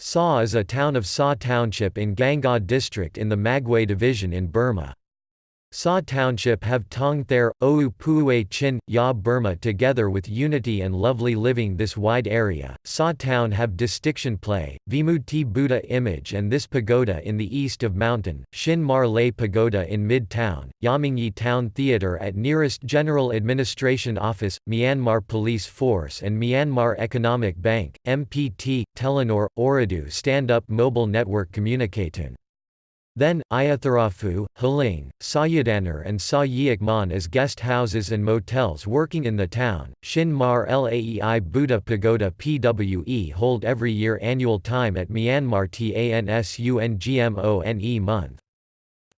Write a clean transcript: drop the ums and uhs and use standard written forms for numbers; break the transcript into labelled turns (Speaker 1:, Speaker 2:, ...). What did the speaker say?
Speaker 1: Saw is a town of Saw Township in Gangaw District in the Magway Division in Burma. Saw Township have Taung tharr, Ouu Puue Chin, Burma together with unity and lovely living. This wide area, Saw Town have distiction plae.ViiMoodHti Buddha image and this pagoda in the east of mountain, Shin Mar Laei Pagoda in mid-town, YawMinGyi Town Theatre at nearest General Administration Office, Myanmar Police Force and Myanmar Economic Bank, MPT, Telenor, Ooredoo stand-up mobile network communicatoon. Then, AyeThaRaFu, Hling, SawYaDaNar and Yiek as guest houses and motels working in the town. Shin Mar Laei Buddha Pagoda PWE hold every year annual time at Myanmar TANSUNGMONE month.